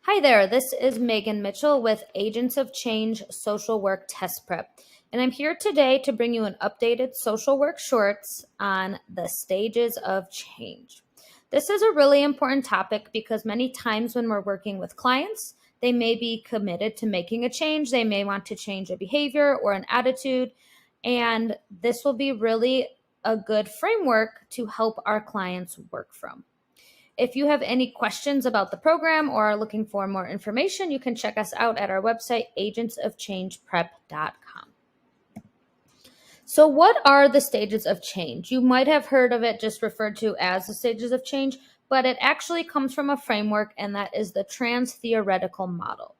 Hi there, this is Megan Mitchell with Agents of Change Social Work Test Prep, and I'm here today to bring you an updated social work shorts on the stages of change. This is a really important topic because many times when we're working with clients, they may be committed to making a change. They may want to change a behavior or an attitude, and this will be really a good framework to help our clients work from. If you have any questions about the program or are looking for more information, you can check us out at our website, agentsofchangeprep.com. So what are the stages of change? You might have heard of it just referred to as the stages of change, but it actually comes from a framework, and that is the trans-theoretical model.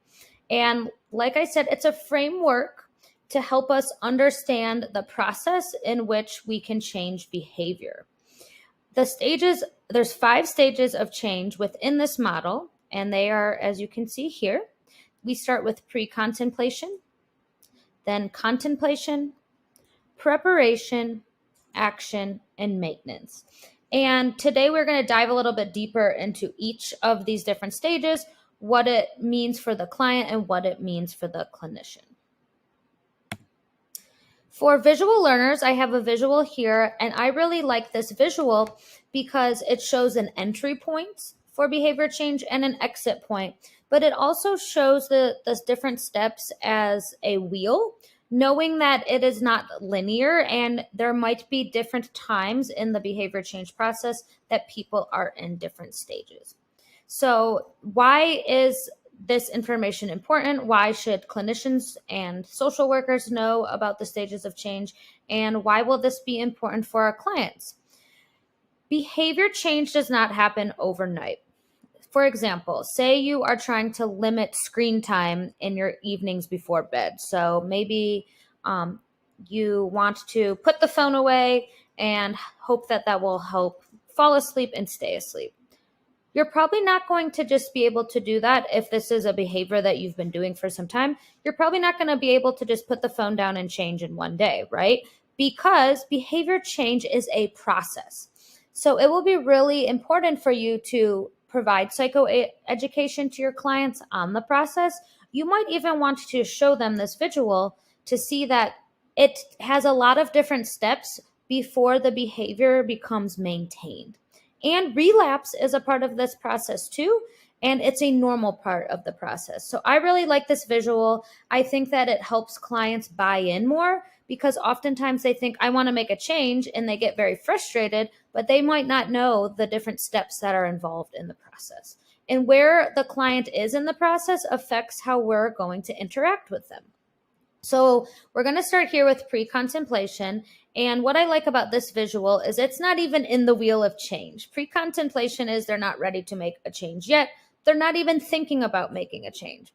And like I said, it's a framework to help us understand the process in which we can change behavior. There's 5 stages of change within this model, and they are, as you can see here, we start with pre-contemplation, then contemplation, preparation, action, and maintenance. And today we're going to dive a little bit deeper into each of these different stages, what it means for the client and what it means for the clinician. For visual learners, I have a visual here, and I really like this visual because it shows an entry point for behavior change and an exit point, but it also shows the different steps as a wheel, knowing that it is not linear and there might be different times in the behavior change process that people are in different stages. So why is this information important? Why should clinicians and social workers know about the stages of change? And why will this be important for our clients? Behavior change does not happen overnight. For example, say you are trying to limit screen time in your evenings before bed. So maybe you want to put the phone away and hope that that will help fall asleep and stay asleep. You're probably not going to just be able to do that if this is a behavior that you've been doing for some time. You're probably not going to be able to just put the phone down and change in one day, right? Because behavior change is a process. So it will be really important for you to provide psychoeducation to your clients on the process. You might even want to show them this visual to see that it has a lot of different steps before the behavior becomes maintained. And relapse is a part of this process too, and it's a normal part of the process. So I really like this visual. I think that it helps clients buy in more because oftentimes they think, I want to make a change, and they get very frustrated, but they might not know the different steps that are involved in the process. And where the client is in the process affects how we're going to interact with them. So we're going to start here with pre-contemplation. And what I like about this visual is it's not even in the wheel of change. Pre-contemplation is they're not ready to make a change yet. They're not even thinking about making a change.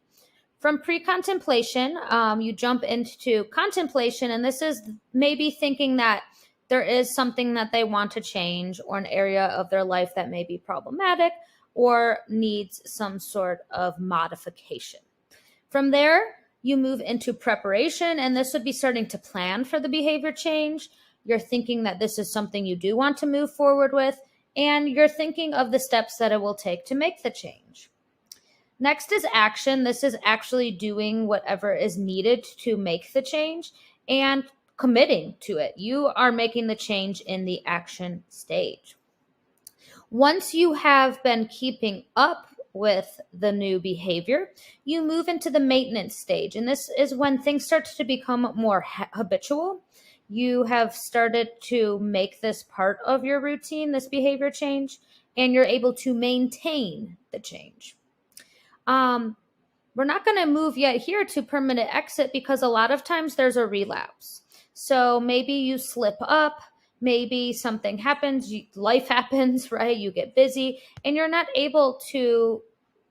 From pre-contemplation, you jump into contemplation, and this is maybe thinking that there is something that they want to change or an area of their life that may be problematic or needs some sort of modification. From there, you move into preparation, and this would be starting to plan for the behavior change. You're thinking that this is something you do want to move forward with, and you're thinking of the steps that it will take to make the change. Next is action. This is actually doing whatever is needed to make the change and committing to it. You are making the change in the action stage. Once you have been keeping up with the new behavior, you move into the maintenance stage. And this is when things start to become more habitual. You have started to make this part of your routine, this behavior change, and you're able to maintain the change. We're not going to move yet here to permanent exit because a lot of times there's a relapse. So maybe you slip up. Maybe something happens, life happens, right? You get busy and you're not able to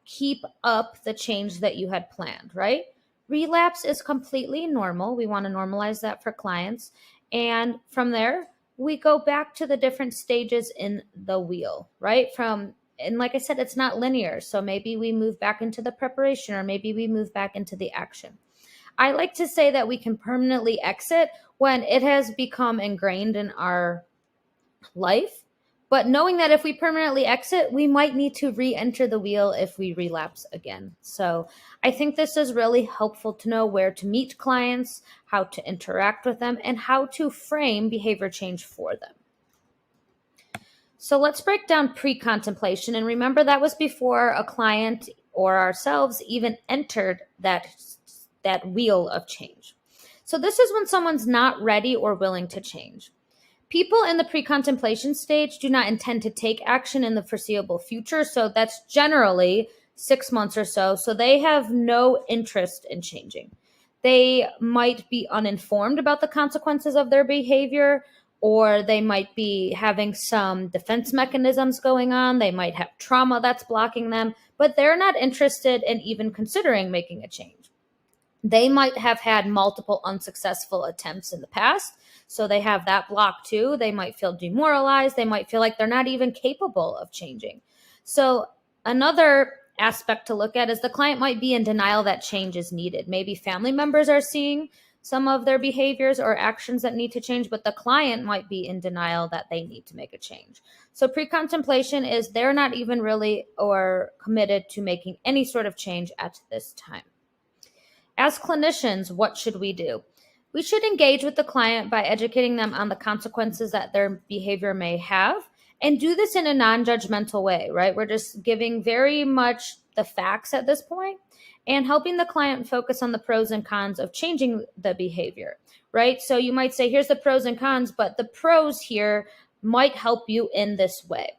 keep up the change that you had planned, right? Relapse is completely normal. We want to normalize that for clients. And from there, we go back to the different stages in the wheel, right? And like I said, it's not linear. So maybe we move back into the preparation, or maybe we move back into the action. I like to say that we can permanently exit when it has become ingrained in our life, But knowing that if we permanently exit, we might need to re-enter the wheel if we relapse again. So I think this is really helpful to know where to meet clients, how to interact with them, and how to frame behavior change for them. So let's break down pre-contemplation. And remember, that was before a client or ourselves even entered that wheel of change. So this is when someone's not ready or willing to change. People in the pre-contemplation stage do not intend to take action in the foreseeable future. So that's generally 6 months or so. So they have no interest in changing. They might be uninformed about the consequences of their behavior, or they might be having some defense mechanisms going on. They might have trauma that's blocking them, but they're not interested in even considering making a change. They might have had multiple unsuccessful attempts in the past, so they have that block too. They might feel demoralized. They might feel like they're not even capable of changing. So another aspect to look at is the client might be in denial that change is needed. Maybe family members are seeing some of their behaviors or actions that need to change, but the client might be in denial that they need to make a change. So pre-contemplation is they're not even really or committed to making any sort of change at this time. As clinicians, what should we do? We should engage with the client by educating them on the consequences that their behavior may have, and do this in a non-judgmental way, right? We're just giving very much the facts at this point and helping the client focus on the pros and cons of changing the behavior, right? So you might say, here's the pros and cons, but the pros here might help you in this way.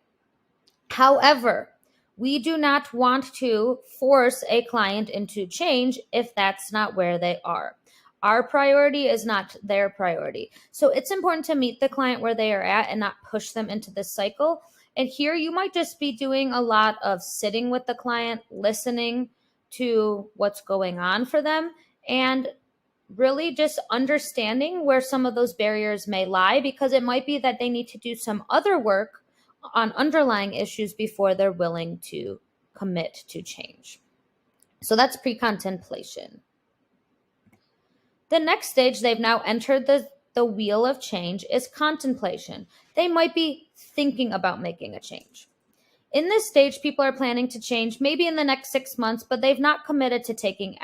However, we do not want to force a client into change if that's not where they are. Our priority is not their priority. So it's important to meet the client where they are at and not push them into this cycle. And here you might just be doing a lot of sitting with the client, listening to what's going on for them, and really just understanding where some of those barriers may lie, because it might be that they need to do some other work on underlying issues before they're willing to commit to change. So that's pre-contemplation. The next stage, they've now entered the wheel of change, is contemplation. They might be thinking about making a change. In this stage, people are planning to change maybe in the next 6 months, but they've not committed to taking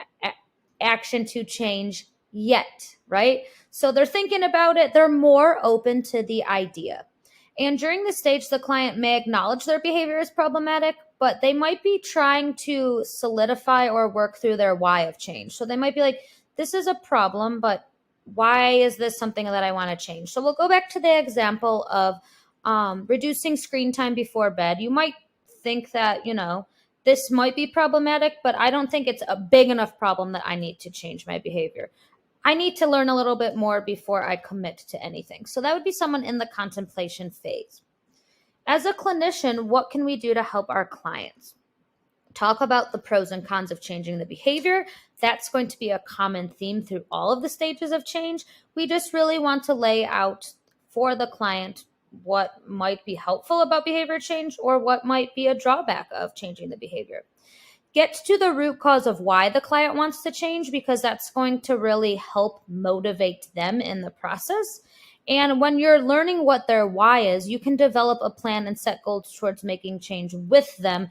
action to change yet, right? So they're thinking about it. They're more open to the idea. And during this stage, the client may acknowledge their behavior is problematic, but they might be trying to solidify or work through their why of change. So they might be like, this is a problem, but why is this something that I want to change? So we'll go back to the example of reducing screen time before bed. You might think that, this might be problematic, but I don't think it's a big enough problem that I need to change my behavior. I need to learn a little bit more before I commit to anything. So that would be someone in the contemplation phase. As a clinician, what can we do to help our clients? Talk about the pros and cons of changing the behavior. That's going to be a common theme through all of the stages of change. We just really want to lay out for the client what might be helpful about behavior change or what might be a drawback of changing the behavior. Get to the root cause of why the client wants to change, because that's going to really help motivate them in the process. And when you're learning what their why is, you can develop a plan and set goals towards making change with them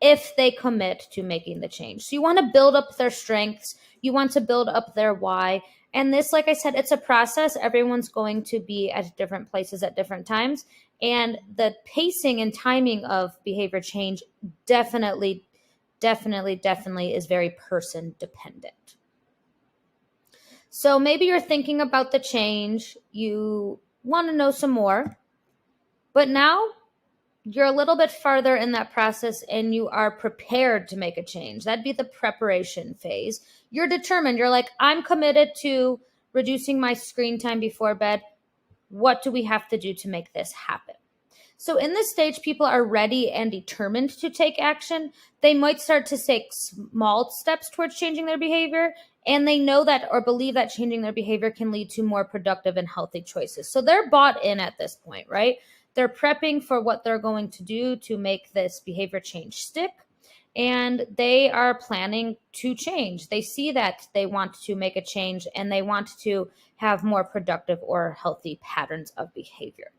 if they commit to making the change. So you want to build up their strengths. You want to build up their why. And this, like I said, it's a process. Everyone's going to be at different places at different times. And the pacing and timing of behavior change definitely is very person dependent. So maybe you're thinking about the change, you want to know some more, but now you're a little bit farther in that process and you are prepared to make a change. That'd be the preparation phase. You're determined. You're like, I'm committed to reducing my screen time before bed. What do we have to do to make this happen? So in this stage, people are ready and determined to take action. They might start to take small steps towards changing their behavior, and they know that or believe that changing their behavior can lead to more productive and healthy choices. So they're bought in at this point, right? They're prepping for what they're going to do to make this behavior change stick, and they are planning to change. They see that they want to make a change and they want to have more productive or healthy patterns of behavior.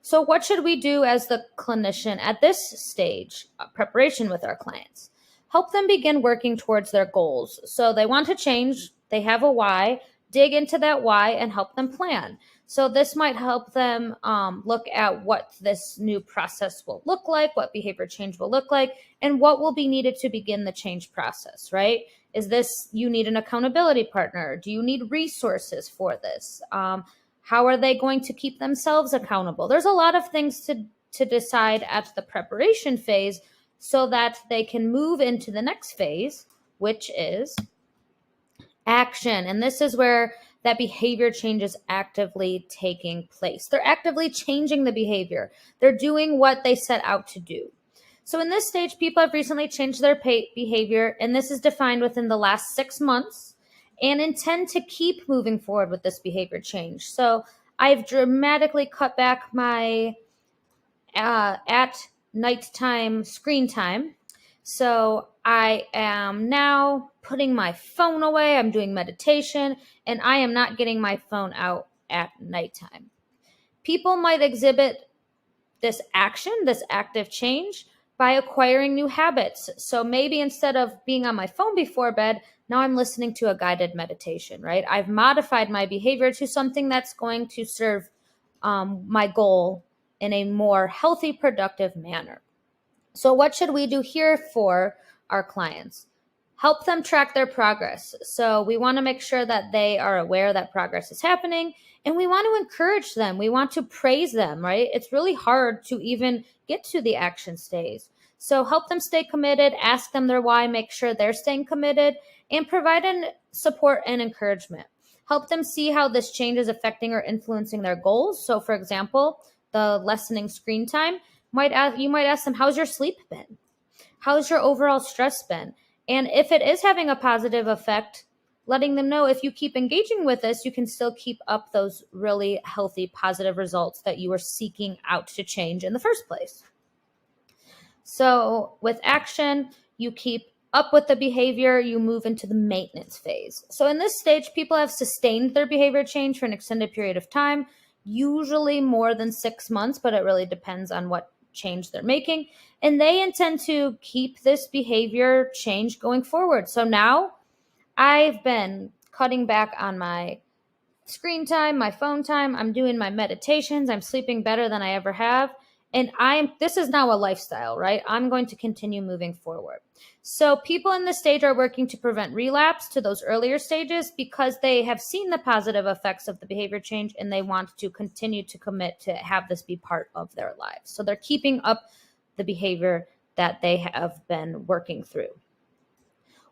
So what should we do as the clinician at this stage, preparation with our clients? Help them begin working towards their goals. So they want to change, they have a why, dig into that why and help them plan. So this might help them look at what this new process will look like, what behavior change will look like, and what will be needed to begin the change process, right? Is this, you need an accountability partner? Do you need resources for this? How are they going to keep themselves accountable? There's a lot of things to decide at the preparation phase so that they can move into the next phase, which is action. And this is where that behavior change is actively taking place. They're actively changing the behavior. They're doing what they set out to do. So in this stage, people have recently changed their behavior, and this is defined within the last 6 months, and intend to keep moving forward with this behavior change. So I've dramatically cut back my at nighttime screen time. So I am now putting my phone away. I'm doing meditation, and I am not getting my phone out at nighttime. People might exhibit this action, this active change, by acquiring new habits. So maybe instead of being on my phone before bed, now I'm listening to a guided meditation, right? I've modified my behavior to something that's going to serve my goal in a more healthy, productive manner. So what should we do here for our clients? Help them track their progress. So we want to make sure that they are aware that progress is happening, and we want to encourage them. We want to praise them, right? It's really hard to even get to the action stage. So help them stay committed, ask them their why, make sure they're staying committed, and provide support and encouragement. Help them see how this change is affecting or influencing their goals. So for example, the lessening screen time, you might ask them, how's your sleep been? How's your overall stress been? And if it is having a positive effect, letting them know if you keep engaging with this, you can still keep up those really healthy, positive results that you were seeking out to change in the first place. So with action, you keep up with the behavior, you move into the maintenance phase. So in this stage, people have sustained their behavior change for an extended period of time, usually more than 6 months, but it really depends on what change they're making. And they intend to keep this behavior change going forward. So now I've been cutting back on my screen time, my phone time. I'm doing my meditations. I'm sleeping better than I ever have. And this is now a lifestyle, right? I'm going to continue moving forward. So people in this stage are working to prevent relapse to those earlier stages because they have seen the positive effects of the behavior change, and they want to continue to commit to have this be part of their lives. So they're keeping up the behavior that they have been working through.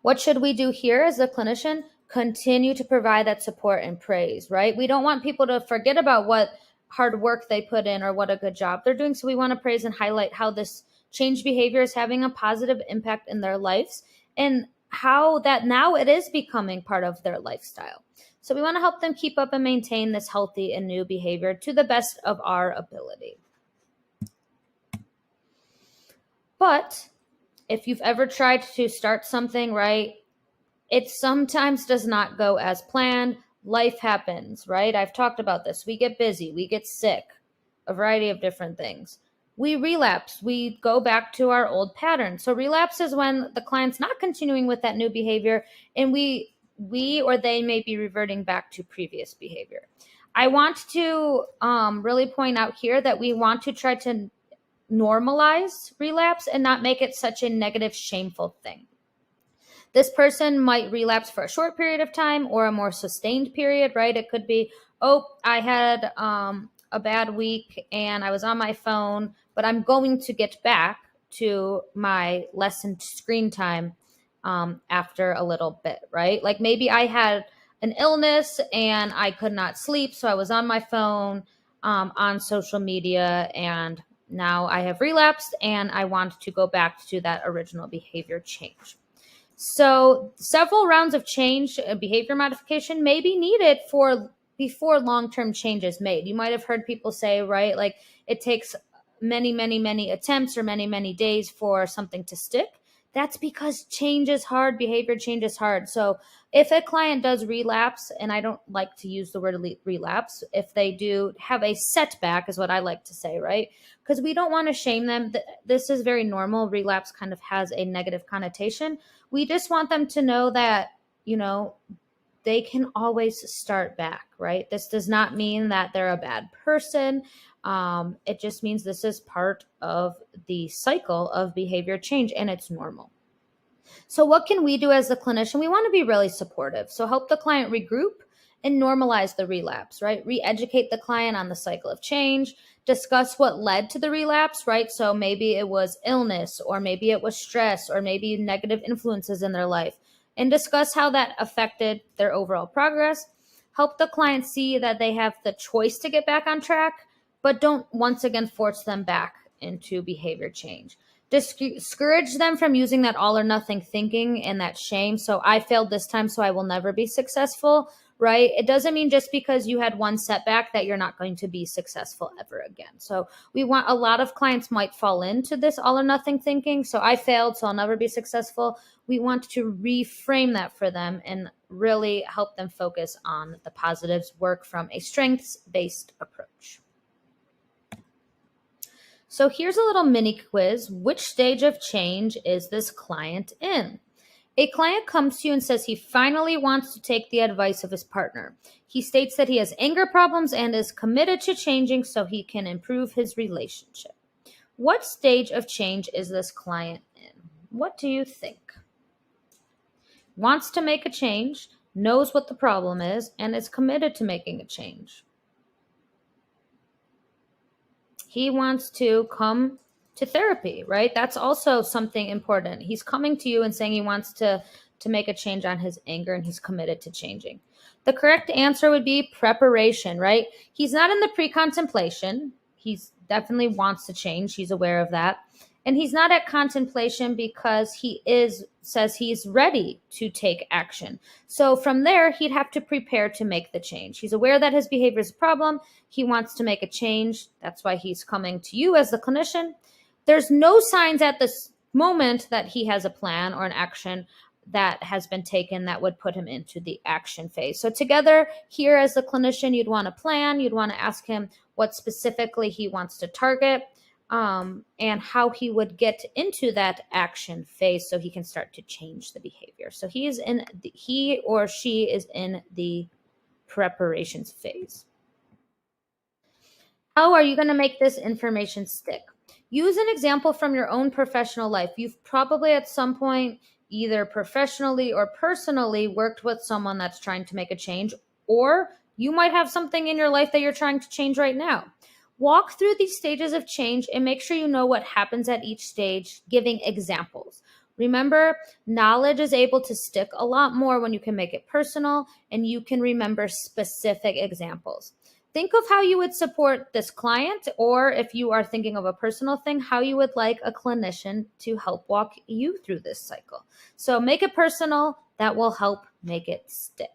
What should we do here as a clinician? Continue to provide that support and praise, right? We don't want people to forget about what hard work they put in or what a good job they're doing. So we want to praise and highlight how this change behavior is having a positive impact in their lives and how that now it is becoming part of their lifestyle. So we want to help them keep up and maintain this healthy and new behavior to the best of our ability. But if you've ever tried to start something, right, it sometimes does not go as planned. Life happens, right? I've talked about this. We get busy, we get sick, a variety of different things. We relapse, we go back to our old pattern. So relapse is when the client's not continuing with that new behavior, and we or they may be reverting back to previous behavior. I want to really point out here that we want to try to normalize relapse and not make it such a negative, shameful thing. This person might relapse for a short period of time or a more sustained period, right? It could be, I had a bad week and I was on my phone, but I'm going to get back to my lessened screen time after a little bit, right? Like maybe I had an illness and I could not sleep, so I was on my phone, on social media, and now I have relapsed and I want to go back to that original behavior change. So several rounds of change, behavior modification may be needed before long-term change is made. You might have heard people say, right, like it takes many, many, many attempts or many, many days for something to stick. That's because change is hard. Behavior change is hard. So if a client does relapse, and I don't like to use the word relapse, if they do have a setback, is what I like to say, right? Because we don't want to shame them. This is very normal. Relapse kind of has a negative connotation. We just want them to know that, they can always start back, right? This does not mean that they're a bad person. It just means this is part of the cycle of behavior change, and it's normal. So what can we do as the clinician? We want to be really supportive. So help the client regroup and normalize the relapse, right? Re-educate the client on the cycle of change, discuss what led to the relapse, right? So maybe it was illness, or maybe it was stress, or maybe negative influences in their life, and discuss how that affected their overall progress. Help the client see that they have the choice to get back on track, but don't once again force them back into behavior change. Discourage them from using that all or nothing thinking and that shame. So I failed this time, so I will never be successful, right? It doesn't mean just because you had one setback that you're not going to be successful ever again. So a lot of clients might fall into this all or nothing thinking. So I failed, so I'll never be successful. We want to reframe that for them and really help them focus on the positives, work from a strengths-based approach. So here's a little mini quiz. Which stage of change is this client in? A client comes to you and says he finally wants to take the advice of his partner. He states that he has anger problems and is committed to changing so he can improve his relationship. What stage of change is this client in? What do you think? Wants to make a change, knows what the problem is, and is committed to making a change. He wants to come to therapy, right? That's also something important. He's coming to you and saying he wants to make a change on his anger, and he's committed to changing. The correct answer would be preparation, right? He's not in the pre-contemplation. He's definitely wants to change. He's aware of that. And he's not at contemplation because says he's ready to take action. So from there, he'd have to prepare to make the change. He's aware that his behavior is a problem. He wants to make a change. That's why he's coming to you as the clinician. There's no signs at this moment that he has a plan or an action that has been taken that would put him into the action phase. So together here as the clinician, you'd want to plan. You'd want to ask him what specifically he wants to target, and how he would get into that action phase so he can start to change the behavior. So he or she is in the preparations phase. How are you going to make this information stick? Use an example from your own professional life. You've probably at some point, either professionally or personally, worked with someone that's trying to make a change, or you might have something in your life that you're trying to change right now. Walk through these stages of change and make sure you know what happens at each stage, giving examples. Remember, knowledge is able to stick a lot more when you can make it personal and you can remember specific examples. Think of how you would support this client, or if you are thinking of a personal thing, how you would like a clinician to help walk you through this cycle. So make it personal. That will help make it stick.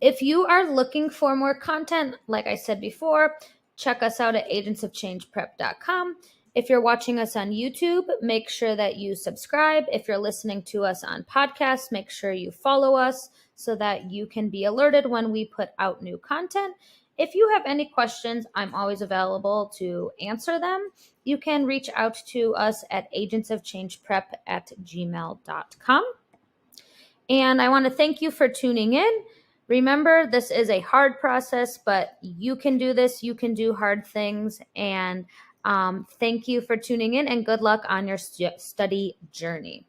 If you are looking for more content, like I said before, check us out at agentsofchangeprep.com. If you're watching us on YouTube, make sure that you subscribe. If you're listening to us on podcasts, make sure you follow us so that you can be alerted when we put out new content. If you have any questions, I'm always available to answer them. You can reach out to us at agentsofchangeprep@gmail.com. And I want to thank you for tuning in. Remember, this is a hard process, but you can do this. You can do hard things. And thank you for tuning in, and good luck on your study journey.